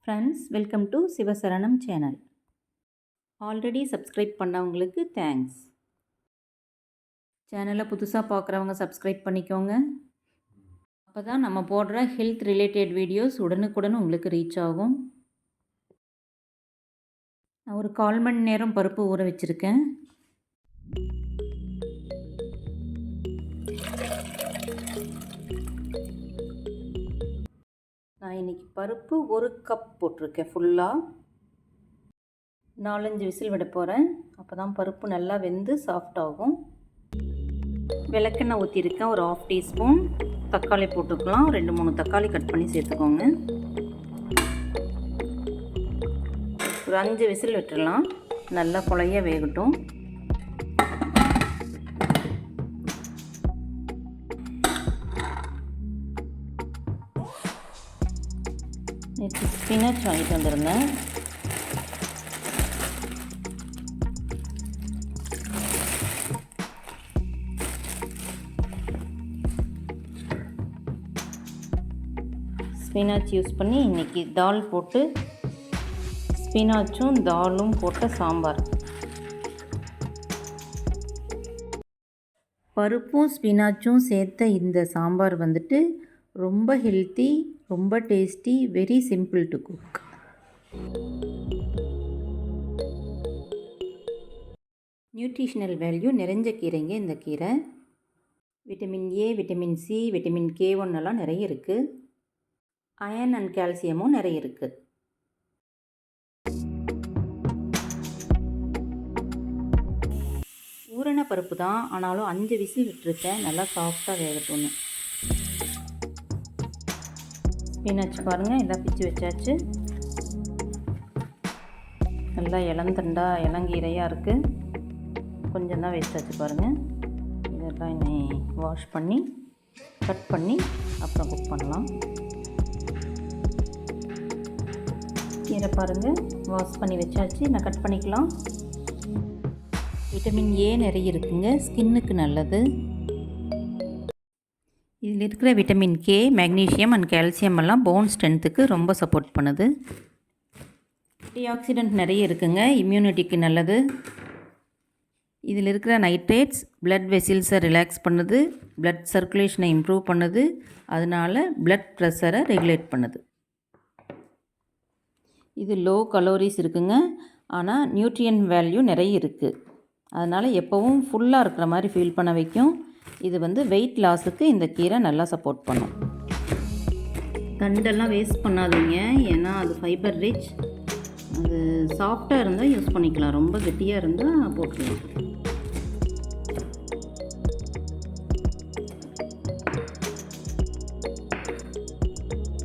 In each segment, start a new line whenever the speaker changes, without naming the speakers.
Friends, welcome to Sivasaranam channel. Already subscribe பண்ணவங்களுக்கு thanks. சேனலை புதுசாக பார்க்குறவங்க சப்ஸ்கிரைப் பண்ணிக்கோங்க. அப்போ தான் நம்ம போடுற ஹெல்த் ரிலேட்டட் வீடியோஸ் உடனுக்குடன் உங்களுக்கு ரீச் ஆகும். நான் ஒரு 1/4 மணி நேரம் பருப்பு ஊற வச்சுருக்கேன். நான் இன்றைக்கி பருப்பு 1 கப் போட்டிருக்கேன். ஃபுல்லாக 4-5 விசில் விட போகிறேன். அப்போ தான் பருப்பு நல்லா வெந்து சாஃப்ட் ஆகும். விளக்கெண்ணெய் ஊற்றிருக்கேன். ஒரு 1/2 டீஸ்பூன். தக்காளி போட்டுக்கலாம். 2-3 தக்காளி கட் பண்ணி சேர்த்துக்கோங்க. ஒரு 5 விசில் விட்டுடலாம். நல்லா குழைய வேகட்டும். நேற்று ஸ்பினச் வாங்கிட்டு வந்துருந்தேன். ஸ்பினாச் யூஸ் பண்ணி இன்றைக்கி தால் போட்டு ஸ்பினாச்சும் தாலும் போட்ட சாம்பார். பருப்பும் ஸ்பினாச்சும் சேர்த்த இந்த சாம்பார் வந்துட்டு ரொம்ப ஹெல்த்தி, ரொம்ப tasty, very simple to cook. Nutritional value நிறைஞ்ச கீரைங்க இந்த கீரை. Vitamin A, vitamin C, vitamin K1 எல்லாம் நிறைய இருக்குது. அயர்ன் அண்ட் கால்சியமும் நிறைய இருக்குது. ஊறின பருப்பு தான், ஆனாலும் 5 விசில் விட்டுருக்கேன். நல்லா சாஃப்டாக வேகட்டும்னு. ஸ்பினாச் பாருங்கள், எல்லாம் பிச்சு வச்சாச்சு. நல்லா இளந்தண்டா இளங்கீரையாக இருக்குது. கொஞ்சம் தான் வேஸ்ட் ஆச்சு பாருங்கள். இதெல்லாம் இன்னை வாஷ் பண்ணி கட் பண்ணி அப்புறம் குக் பண்ணலாம். கீரை பாருங்கள், வாஷ் பண்ணி வச்சாச்சு. நான் கட் பண்ணிக்கலாம். விட்டமின் ஏ நிறைய இருக்குங்க, ஸ்கின்னுக்கு நல்லது. இதில் இருக்கிற vitamin K, magnesium and calcium எல்லாம் போன் ஸ்ட்ரென்த்துக்கு ரொம்ப சப்போர்ட் பண்ணுது. ஆன்டிஆக்சிடென்ட் நிறைய இருக்குங்க, இம்யூனிட்டிக்கு நல்லது. இதில் இருக்கிற நைட்ரேட்ஸ் பிளட் வெசில்ஸை ரிலாக்ஸ் பண்ணுது, பிளட் சர்க்குலேஷனை இம்ப்ரூவ் பண்ணுது. அதனால் பிளட் ப்ரெஷரை ரெகுலேட் பண்ணுது. இது லோ கலோரிஸ் இருக்குங்க, ஆனால் நியூட்ரியன் வேல்யூ நிறைய இருக்குது. அதனால் எப்போவும் ஃபுல்லாக இருக்கிற மாதிரி ஃபீல் பண்ண வைக்கும். இது வெயிட் லாஸுக்கு இந்த கீரை நல்லா சப்போர்ட் பண்ணும். தண்டெல்லாம் வேஸ்ட் பண்ணாதீங்க, ஏன்னா அது ஃபைபர் ரிச். அது சாஃப்டாக இருந்தால் யூஸ் பண்ணிக்கலாம், ரொம்ப கெட்டியாக இருந்தால் போட்டுக்கலாம்.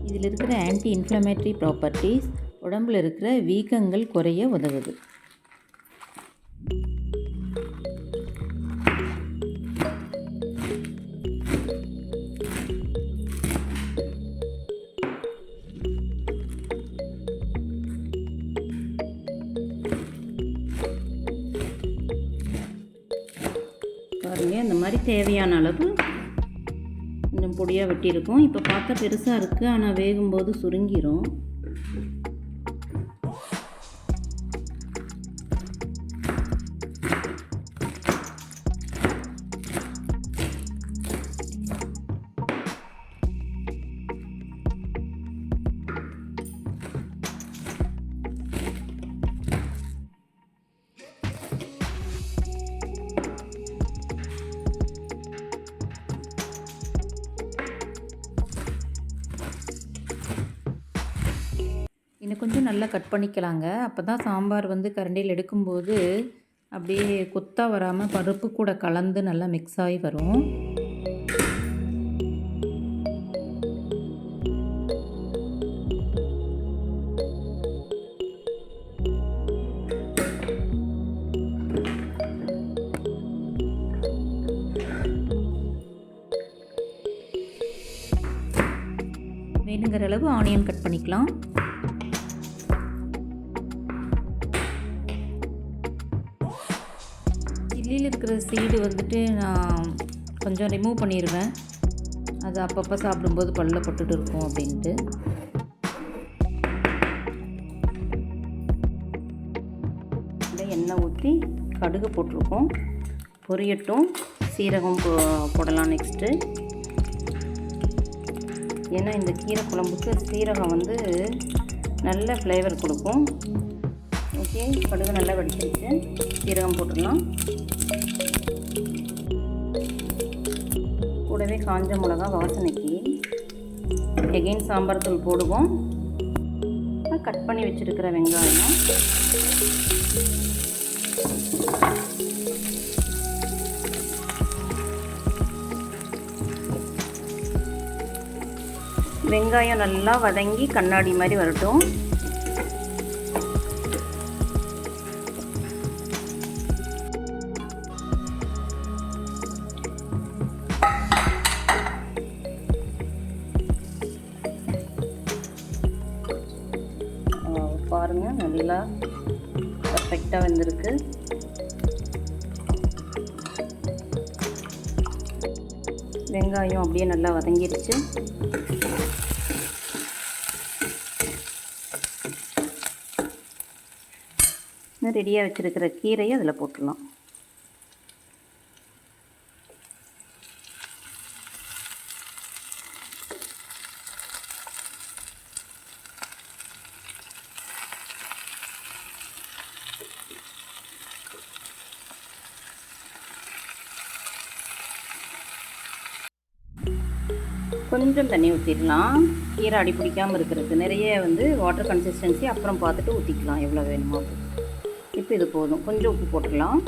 இதில் இருக்கிற ஆன்டி இன்ஃப்ளமேட்டரி ப்ராப்பர்ட்டிஸ் உடம்பில் இருக்கிற வீக்கங்கள் குறைய உதவுது. பாருங்கள், இந்த மாதிரி தேவையான அளவு கொஞ்சம் பொடியாக வெட்டியிருக்கோம். இப்போ பார்த்தா பெருசாக இருக்குது, ஆனால் வேகும்போது சுருங்கிரும். இன்னும் கொஞ்சம் நல்லா கட் பண்ணிக்கலாங்க. அப்போ தான் சாம்பார் கரண்டியில் எடுக்கும்போது அப்படியே கொத்தாக வராமல் பருப்பு கூட கலந்து நல்லா மிக்ஸ் ஆகி வரும். வேணுங்கிற அளவு ஆனியன் கட் பண்ணிக்கலாம். சில்லியில் இருக்கிற சீடு நான் கொஞ்சம் ரிமூவ் பண்ணிடுவேன். அது அப்பப்போ சாப்பிடும்போது பல்லில் பட்டுட்டு இருக்கும் அப்படின்ட்டு. எண்ணெய் ஊற்றி கடுகு போட்டிருக்கோம். பொரியட்டும். சீரகம் போடலாம் நெக்ஸ்ட்டு. ஏன்னா இந்த கீரை குழம்புக்கு சீரகம் வந்து நல்ல ஃப்ளேவர் கொடுக்கும். ஓகே, கடுகு நல்லா வெடிச்சிருச்சு. சீரகம் போட்டுடலாம். கூடவே காஞ்ச மிளகா வாசனைக்கு எகெயின் சாம்பார் தூள் போடுவோம். கட் பண்ணி வச்சுருக்கிற வெங்காயம், வெங்காயம் நல்லா வதங்கி கண்ணாடி மாதிரி வரட்டும். பாருங்கள், நல்லா பர்ஃபெக்டாக வெந்திருக்கு. வெங்காயம் அப்படியே நல்லா வதங்கிடுச்சு. ரெடியாக வச்சுருக்கிற கீரையை அதில் போட்டுடலாம். கொஞ்சம் தண்ணி ஊற்றிடலாம், கீரை அடி பிடிக்காமல் இருக்கிறதுக்கு. நிறைய வந்து வாட்டர் கன்சிஸ்டன்சி அப்புறம் பார்த்துட்டு ஊற்றிக்கலாம் எவ்வளோ வேணுமோ. இப்போ இது போதும். கொஞ்சம் உப்பு போட்டுடலாம்.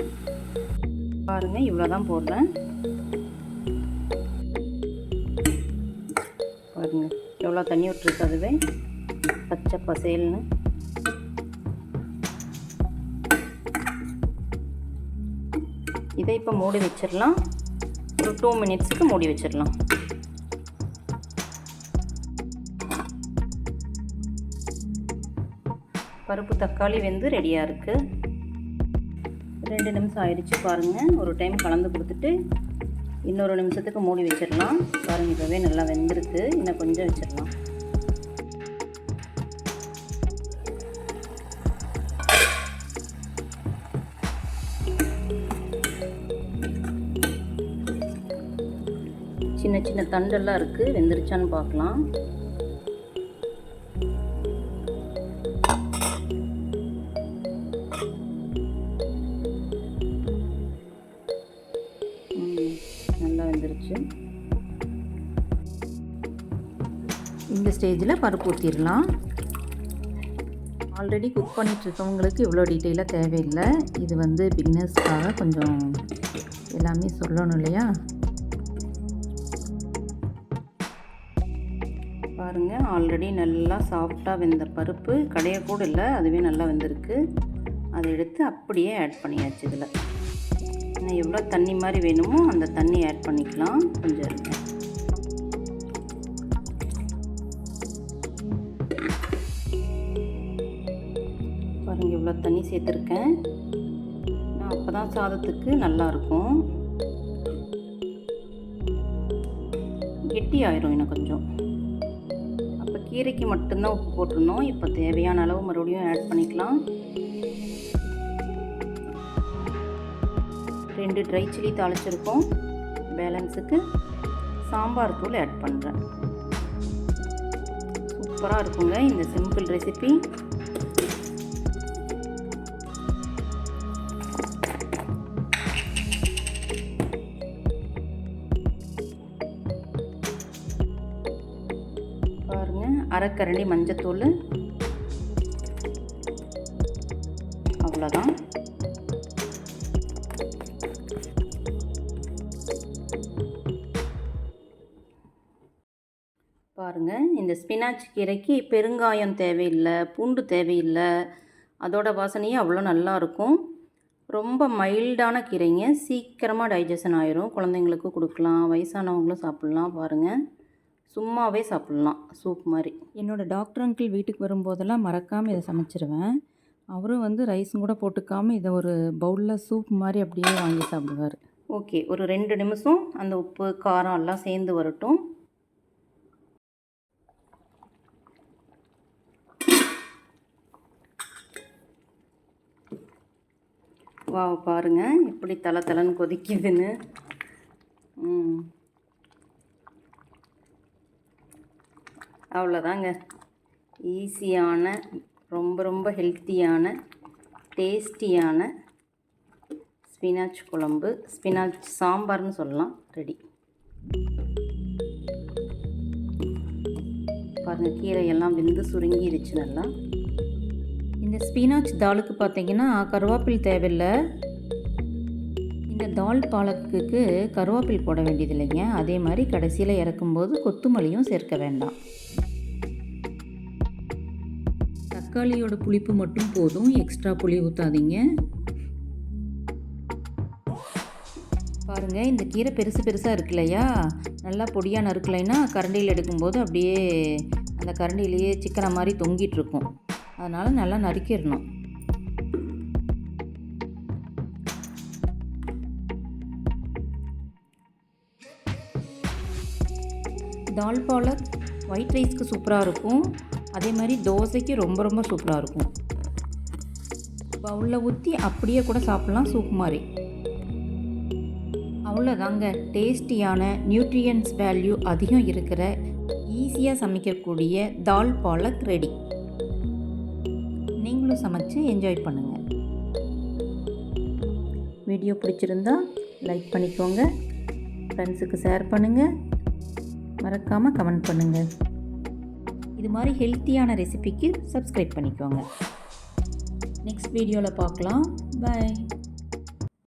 பாருங்கள், இவ்வளோ தான் போடுறேன். பாருங்கள் எவ்வளோ தண்ணி விட்டுருக்கு, அதுவே பச்சை பசேல்னு. இதை இப்போ மூடி வச்சிடலாம். ஒரு 2 மினிட்ஸ்க்கு மூடி வச்சிடலாம். பருப்பு தக்காளி வெந்து ரெடியாக இருக்குது. 2 நிமிஷம் ஆயிடுச்சு. பாருங்கள், ஒரு டைம் கலந்து கொடுத்துட்டு இன்னொரு நிமிஷத்துக்கு மூடி வச்சிடலாம். பாருங்கள், இப்போவே நல்லா வெந்திருக்கு. இன்னும் கொஞ்சம் வச்சிடலாம். சின்ன சின்ன தண்டெல்லாம் இருக்குது, வெந்துருச்சான்னு பார்க்கலாம். நல்லா வெந்துருச்சு. இந்த ஸ்டேஜில் பருப்பு ஊற்றிடலாம். ஆல்ரெடி குக் பண்ணிகிட்ருக்கவங்களுக்கு இவ்வளோ டீட்டெயிலாக தேவையில்லை. இது வந்து பிகினர்ஸ்க்காக கொஞ்சம் எல்லாமே சொல்லணும் இல்லையா. பாருங்கள், ஆல்ரெடி நல்லா சாஃப்டாக வெந்த பருப்பு, கடையக்கூட இல்லை, அதுவே நல்லா வெந்திருக்கு. அதை எடுத்து அப்படியே ஆட் பண்ணியாச்சு. இதில் இன்னும் எவ்வளோ தண்ணி மாதிரி வேணுமோ அந்த தண்ணி ஆட் பண்ணிக்கலாம். கொஞ்சம் இருக்கு. பாருங்கள், இவ்வளோ தண்ணி சேர்த்துருக்கேன். நான் அப்போ தான் சாதத்துக்கு நல்லாயிருக்கும். கெட்டி ஆயிரும் இன்னும் கொஞ்சம். அப்போ கீரைக்கு மட்டும்தான் உப்பு போட்டுருந்தோம். இப்போ தேவையான அளவு மறுபடியும் ஆட் பண்ணிக்கலாம். 2 ட்ரை சில்லி தாளிச்சிருக்கோம். பேலன்ஸுக்கு சாம்பார் தூள் ஆட் பண்ணுறேன். சூப்பராக இருக்குங்க இந்த சிம்பிள் ரெசிபி. பாருங்கள், அரைக்கரண்டி மஞ்சத்தூள், அவ்வளோதான். பாருங்கள், இந்த ஸ்பினாச் கீரைக்கு பெருங்காயம் தேவையில்லை, பூண்டு தேவையில்லை. அதோட வாசனையே அவ்வளோ நல்லாயிருக்கும். ரொம்ப மைல்டான கீரைங்க. சீக்கிரமாக டைஜஷன் ஆயிரும். குழந்தைங்களுக்கு கொடுக்கலாம், வயசானவங்களும் சாப்பிட்லாம். பாருங்கள், சும்மாவே சாப்பிட்லாம், சூப் மாதிரி. என்னோடய டாக்டர் அங்கிள் வீட்டுக்கு வரும்போதெல்லாம் மறக்காமல் இதை சமைச்சிருவேன். அவரும் வந்து ரைஸும் கூட போட்டுக்காமல் இதை ஒரு பவுலில் சூப் மாதிரி அப்படியே வாங்கி சாப்பிடுவார். ஓகே, ஒரு 2 நிமிஷம் அந்த உப்பு காரம் எல்லாம் சேர்ந்து வரட்டும். வா பாருங்கள் எப்படி தலை கொதிக்குதுன்னு. அவ்வளோதாங்க. ஈஸியான, ரொம்ப ரொம்ப ஹெல்த்தியான, டேஸ்டியான ஸ்பினாச் குழம்பு, ஸ்பினாச் சாம்பார்னு சொல்லலாம், ரெடி. பாருங்கள், கீரையெல்லாம் வெந்து சுருங்கிருச்சு நல்லா. இந்த ஸ்பினாச் தாலுக்கு பார்த்தீங்கன்னா கருவேப்பில் தேவையில்லை. இந்த தால் பாலக்குக்கு கருவேப்பில் போட வேண்டியது இல்லைங்க. அதே மாதிரி கடைசியில் இறக்கும்போது கொத்தமல்லியும் சேர்க்க வேண்டாம். தக்காளியோட புளிப்பு மட்டும் போதும், எக்ஸ்ட்ரா புளி ஊற்றாதீங்க. பாருங்கள், இந்த கீரை பெருசாக இருக்கு இல்லையா, நல்லா பொடியாக நறுக்கலைன்னா கரண்டியில் எடுக்கும்போது அப்படியே அந்த கரண்டிலேயே சிக்கனை மாதிரி தொங்கிட்டுருக்கும். அதனால் நல்லா நறுக்கிடணும். தால் பாலக் ஒயிட் ரைஸ்க்கு சூப்பராக இருக்கும். அதே மாதிரி தோசைக்கு ரொம்ப ரொம்ப சூப்பராக இருக்கும். பவுலில் ஊற்றி அப்படியே கூட சாப்பிட்லாம், சூப் மாதிரி. அவ்வளோதாங்க, டேஸ்டியான, நியூட்ரியன்ஸ் வேல்யூ அதிகம் இருக்கிற, ஈஸியாக சமைக்கக்கூடிய தால் பாலக் ரெடி. நீங்களும் சமைச்சு என்ஜாய் பண்ணுங்கள். வீடியோ பிடிச்சிருந்தா லைக் பண்ணிக்கோங்க, ஃப்ரெண்ட்ஸுக்கு ஷேர் பண்ணுங்கள், மறக்காமல் கமெண்ட் பண்ணுங்கள். இது மாதிரி ஹெல்த்தியான ரெசிபிக்கு சப்ஸ்கிரைப் பண்ணிக்கோங்க. நெக்ஸ்ட் வீடியோவில் பார்க்கலாம். பை.